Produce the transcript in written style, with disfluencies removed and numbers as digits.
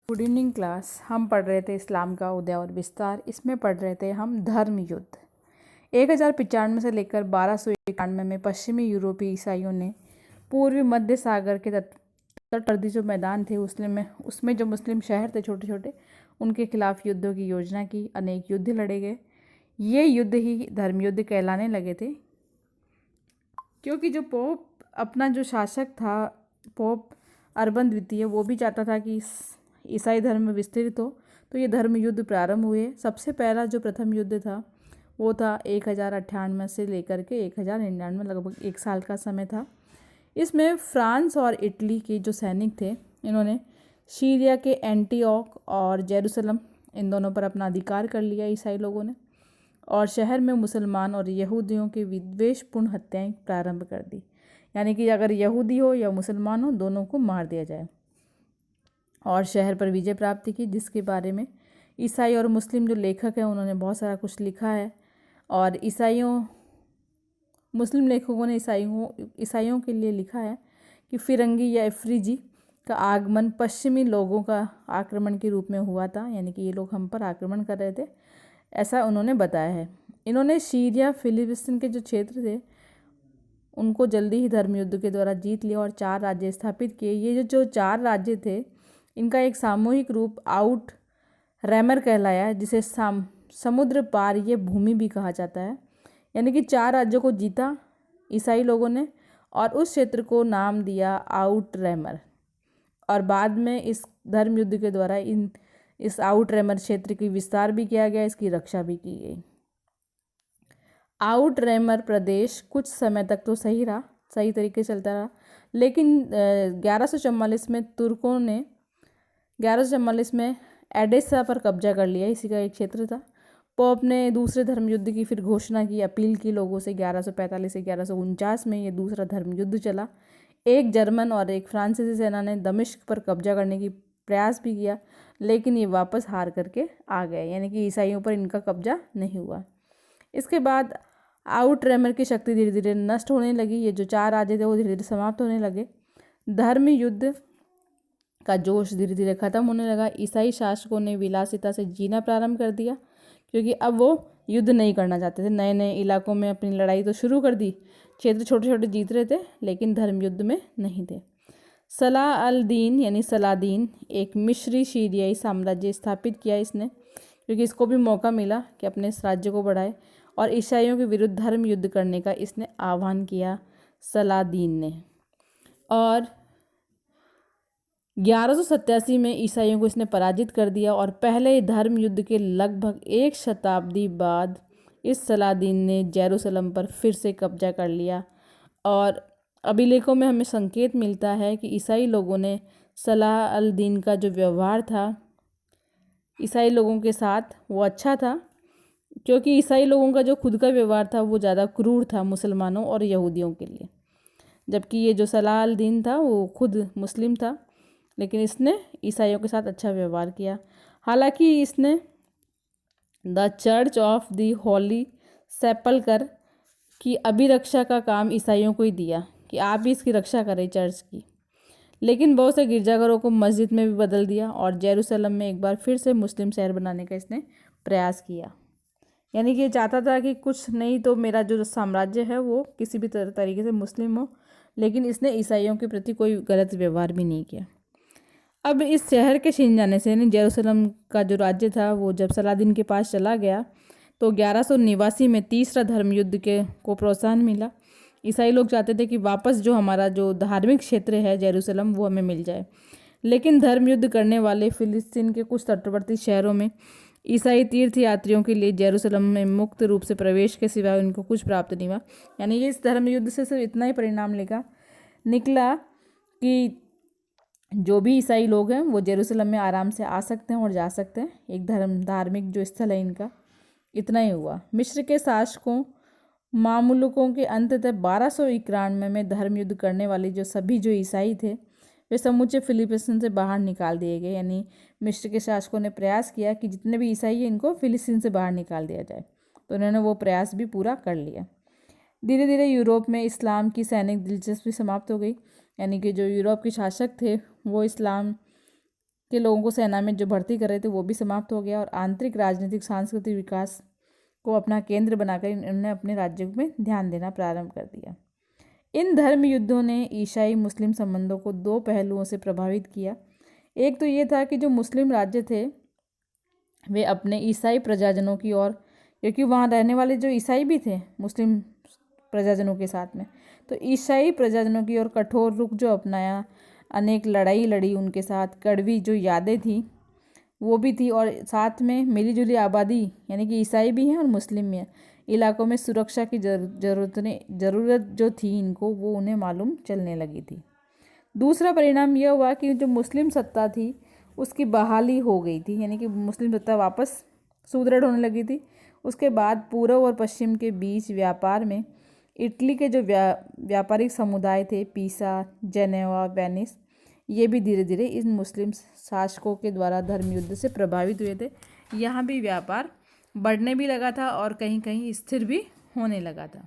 Good evening class. हम पढ़ रहे थे इस्लाम का उदय और विस्तार। इसमें पढ़ रहे थे हम धर्म युद्ध। 1095 से लेकर 1291 में पश्चिमी यूरोपीय ईसाइयों ने पूर्वी मध्य सागर के तटवर्ती जो मैदान थे उसमें जो मुस्लिम शहर थे छोटे छोटे, उनके खिलाफ युद्धों की योजना की। अनेक युद्ध लड़े गए। ये युद्ध ही धर्म युद्ध कहलाने लगे थे, क्योंकि जो पोप अपना जो शासक था, पोप अर्बन द्वितीय, वो भी चाहता था कि ईसाई धर्म में विस्तृत हो। तो ये धर्म युद्ध प्रारंभ हुए। सबसे पहला जो प्रथम युद्ध था वो था 1098 से लेकर के 1099, लगभग 1 साल का समय था। इसमें फ्रांस और इटली के जो सैनिक थे, इन्होंने सीरिया के एंटीओक और जेरूसलम, इन दोनों पर अपना अधिकार कर लिया ईसाई लोगों ने, और शहर में मुसलमान और यहूदियों की विद्वेषपूर्ण हत्याएं प्रारंभ कर दी। यानी कि अगर यहूदी हो या मुसलमान हो, दोनों को मार दिया जाए, और शहर पर विजय प्राप्ति की, जिसके बारे में ईसाई और मुस्लिम जो लेखक हैं उन्होंने बहुत सारा कुछ लिखा है। और मुस्लिम लेखकों ने ईसाइयों के लिए लिखा है कि फिरंगी या इफ्रीजी का आगमन पश्चिमी लोगों का आक्रमण के रूप में हुआ था, यानी कि ये लोग हम पर आक्रमण कर रहे थे, ऐसा उन्होंने बताया है। इन्होंने सीरिया फिलिस्तीन के जो क्षेत्र थे उनको जल्दी ही धर्म युद्ध के द्वारा जीत लिया और 4 राज्य स्थापित किए। ये जो 4 राज्य थे, इनका एक सामूहिक रूप आउट रैमर कहलाया, जिसे समुद्र पार ये भूमि भी कहा जाता है। यानी कि 4 राज्यों को जीता ईसाई लोगों ने और उस क्षेत्र को नाम दिया आउट रैमर। और बाद में इस धर्म युद्ध के द्वारा इस आउट रैमर क्षेत्र की विस्तार भी किया गया, इसकी रक्षा भी की गई। आउट रैमर प्रदेश कुछ समय तक तो सही तरीके से चलता रहा, लेकिन 1144 में तुर्कों ने 1144 में एडेसा पर कब्जा कर लिया। इसी का एक क्षेत्र था। पोप ने दूसरे धर्म युद्ध की फिर घोषणा की, अपील की लोगों से। 1145 से 1149 में ये दूसरा धर्म युद्ध चला। एक जर्मन और एक फ्रांसीसी सेना ने दमिश्क पर कब्जा करने की प्रयास भी किया, लेकिन ये वापस हार करके आ गए, यानी कि ईसाइयों पर इनका कब्जा नहीं हुआ। इसके बाद आउट रैमर की शक्ति धीरे धीरे नष्ट होने लगी। ये जो 4 राज्य थे वो धीरे धीरे समाप्त होने लगे। धर्म युद्ध का जोश धीरे धीरे खत्म होने लगा। ईसाई शासकों ने विलासिता से जीना प्रारंभ कर दिया, क्योंकि अब वो युद्ध नहीं करना चाहते थे। नए नए इलाकों में अपनी लड़ाई तो शुरू कर दी, क्षेत्र छोटे छोटे जीत रहे थे, लेकिन धर्म युद्ध में नहीं थे। सलाह अल दीन यानी सलादीन एक मिस्री सीरियाई साम्राज्य स्थापित किया इसने, क्योंकि इसको भी मौका मिला कि अपने इस राज्य को बढ़ाए, और ईसाइयों के विरुद्ध धर्म युद्ध करने का इसने आह्वान किया सलादीन ने। और 1187 में ईसाइयों को इसने पराजित कर दिया, और पहले धर्म युद्ध के लगभग 1 शताब्दी बाद इस सलादीन ने जेरूसलम पर फिर से कब्जा कर लिया। और अभिलेखों में हमें संकेत मिलता है कि ईसाई लोगों ने सलाह अल दीन का जो व्यवहार था ईसाई लोगों के साथ, वो अच्छा था, क्योंकि ईसाई लोगों का जो खुद का व्यवहार था वो ज़्यादा क्रूर था मुसलमानों और यहूदियों के लिए, जबकि ये जो सलाह अल दीन था वो खुद मुस्लिम था, लेकिन इसने ईसाइयों के साथ अच्छा व्यवहार किया। हालांकि इसने the Church of the Holy Sepulchre की अभिरक्षा का काम ईसाइयों को ही दिया कि आप भी इसकी रक्षा करें चर्च की, लेकिन बहुत से गिरजाघरों को मस्जिद में भी बदल दिया, और जेरूसलम में एक बार फिर से मुस्लिम शहर बनाने का इसने प्रयास किया। यानी कि ये चाहता था कि कुछ नहीं तो मेरा जो साम्राज्य है वो किसी भी तरीके से मुस्लिम हो, लेकिन इसने ईसाइयों के प्रति कोई गलत व्यवहार भी नहीं किया। अब इस शहर के छिन जाने से, यानी जेरूसलम का जो राज्य था वो जब सलादीन के पास चला गया, तो 1189 में तीसरा धर्म युद्ध को प्रोत्साहन मिला। ईसाई लोग चाहते थे कि वापस जो हमारा जो धार्मिक क्षेत्र है जेरूसलम, वो हमें मिल जाए, लेकिन धर्म युद्ध करने वाले फिलिस्तीन के कुछ तटवर्ती शहरों में ईसाई तीर्थ यात्रियों के लिए जेरूसलम में मुक्त रूप से प्रवेश के सिवा उनको कुछ प्राप्त नहीं हुआ। यानी ये इस धर्म युद्ध से सिर्फ इतना ही परिणाम निकला कि जो भी ईसाई लोग हैं वो जेरूसलम में आराम से आ सकते हैं और जा सकते हैं। एक धार्मिक जो स्थल है इनका, इतना ही हुआ। मिस्र के शासकों मामलुकों के अंततः 1291 में धर्म युद्ध करने वाले जो सभी जो ईसाई थे वे समूचे फिलिस्तीन से बाहर निकाल दिए गए। यानी मिस्र के शासकों ने प्रयास किया कि जितने भी ईसाई हैं इनको फिलिस्तीन से बाहर निकाल दिया जाए, तो उन्होंने वो प्रयास भी पूरा कर लिया। धीरे धीरे यूरोप में इस्लाम की सैनिक दिलचस्पी समाप्त हो गई। यानी कि जो यूरोप के शासक थे वो इस्लाम के लोगों को सेना में जो भर्ती कर रहे थे वो भी समाप्त हो गया और आंतरिक राजनीतिक सांस्कृतिक विकास को अपना केंद्र बनाकर इन्होंने अपने राज्यों में ध्यान देना प्रारंभ कर दिया। इन धर्म युद्धों ने ईसाई मुस्लिम संबंधों को दो पहलुओं से प्रभावित किया। एक तो ये था कि जो मुस्लिम राज्य थे वे अपने ईसाई प्रजाजनों की ओर, क्योंकि वहाँ रहने वाले जो ईसाई भी थे मुस्लिम प्रजाजनों के साथ में, तो ईसाई प्रजाजनों की ओर कठोर रुख जो अपनाया, अनेक लड़ाई लड़ी उनके साथ, कड़वी जो यादें थी वो भी थी, और साथ में मिलीजुली आबादी यानी कि ईसाई भी हैं और मुस्लिम भी हैं, इलाकों में सुरक्षा की ज़रूरत जो थी इनको वो उन्हें मालूम चलने लगी थी। दूसरा परिणाम यह हुआ कि जो मुस्लिम सत्ता थी उसकी बहाली हो गई थी, यानी कि मुस्लिम सत्ता वापस सुदृढ़ होने लगी थी। उसके बाद पूर्व और पश्चिम के बीच व्यापार में इटली के जो व्यापारिक समुदाय थे, पीसा, जेनेवा, वेनिस, ये भी धीरे धीरे इन मुस्लिम शासकों के द्वारा धर्म युद्ध से प्रभावित हुए थे। यहाँ भी व्यापार बढ़ने भी लगा था और कहीं कहीं स्थिर भी होने लगा था।